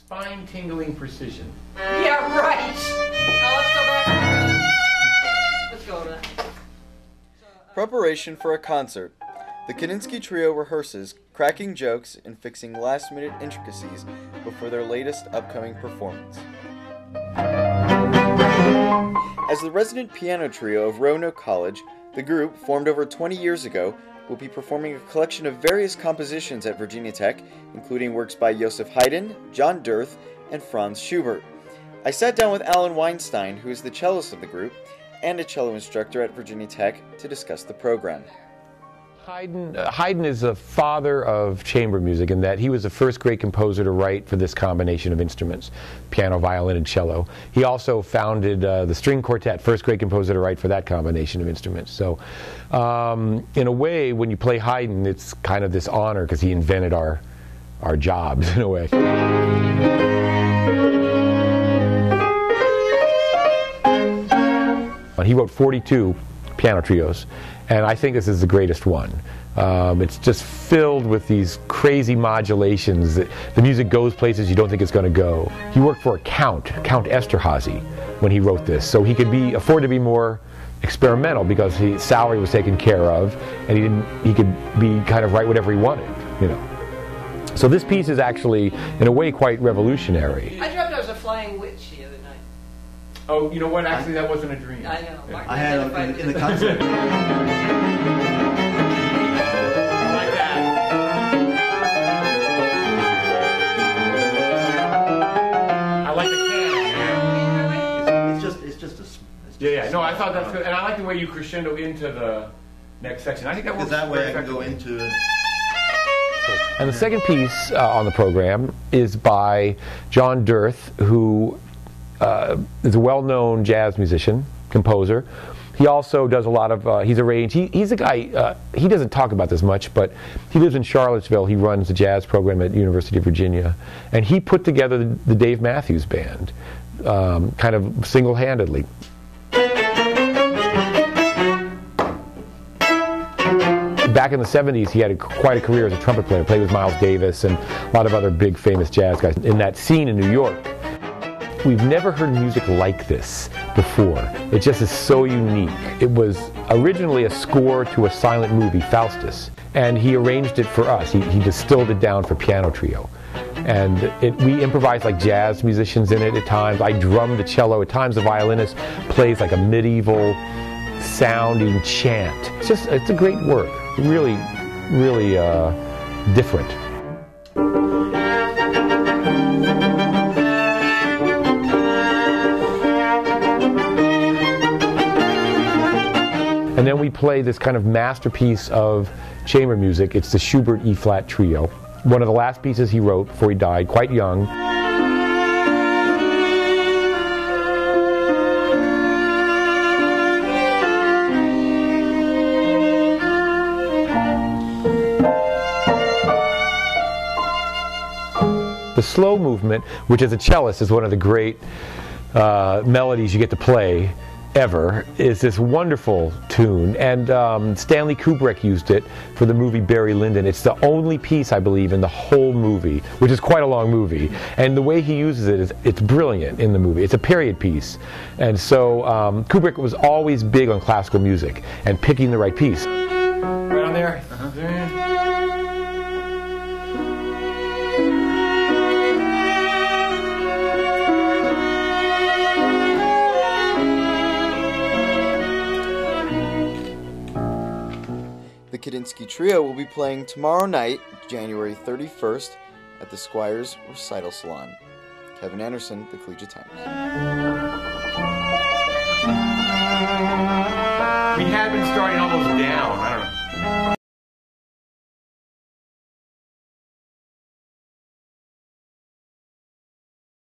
spine-tingling precision. Yeah, right. Now let's go back. Let's go to that. Preparation for a concert. The Kandinsky Trio rehearses, cracking jokes and fixing last-minute intricacies before their latest upcoming performance. As the resident piano trio of Roanoke College, the group, formed over 20 years ago, will be performing a collection of various compositions at Virginia Tech, including works by Joseph Haydn, John Dirth, and Franz Schubert. I sat down with Alan Weinstein, who is the cellist of the group, and a cello instructor at Virginia Tech, to discuss the program. Haydn is the father of chamber music in that he was the first great composer to write for this combination of instruments, piano, violin, and cello. He also founded the string quartet, first great composer to write for that combination of instruments. So in a way, when you play Haydn, it's kind of this honor because he invented our jobs in a way. He wrote 42 piano trios, and I think this is the greatest one. It's just filled with these crazy modulations. The music goes places you don't think it's going to go. He worked for Count Esterhazy, when he wrote this, so he could afford to be more experimental because his salary was taken care of, and he could be kind of write whatever he wanted, you know. So this piece is actually, in a way, quite revolutionary. I dreamt I was a flying witch the other night. Oh, you know what? Actually, that wasn't a dream. I know. Yeah. I had in the concert. Like that. I like the can. It's just a. Yeah. No, I thought that's good, and I like the way you crescendo into the next section. I think that works. Because that way I can perfectly. go into it. And the second piece on the program is by John Dirth, who is a well-known jazz musician, composer. He also does a lot of, he's arranged, he's a guy, he doesn't talk about this much, but he lives in Charlottesville. He runs the jazz program at University of Virginia. And he put together the Dave Matthews Band, kind of single-handedly. Back in the 70s, he had quite a career as a trumpet player, played with Miles Davis and a lot of other big famous jazz guys in that scene in New York. We've never heard music like this before. It just is so unique. It was originally a score to a silent movie, Faustus, and he arranged it for us. He distilled it down for piano trio. And we improvise like jazz musicians in it at times. I drum the cello. At times the violinist plays like a medieval sounding chant. It's a great work. Really different. And then we play this kind of masterpiece of chamber music. It's the Schubert E-flat Trio. One of the last pieces he wrote before he died, quite young. The slow movement, which as a cellist is one of the great melodies you get to play ever, is this wonderful tune. And Stanley Kubrick used it for the movie Barry Lyndon. It's the only piece, I believe, in the whole movie, which is quite a long movie. And the way he uses it it's brilliant in the movie. It's a period piece. And so Kubrick was always big on classical music and picking the right piece. Right on there. The Kandinsky Trio will be playing tomorrow night, January 31st, at the Squires Recital Salon. Kevin Anderson, The Collegiate Times. We have been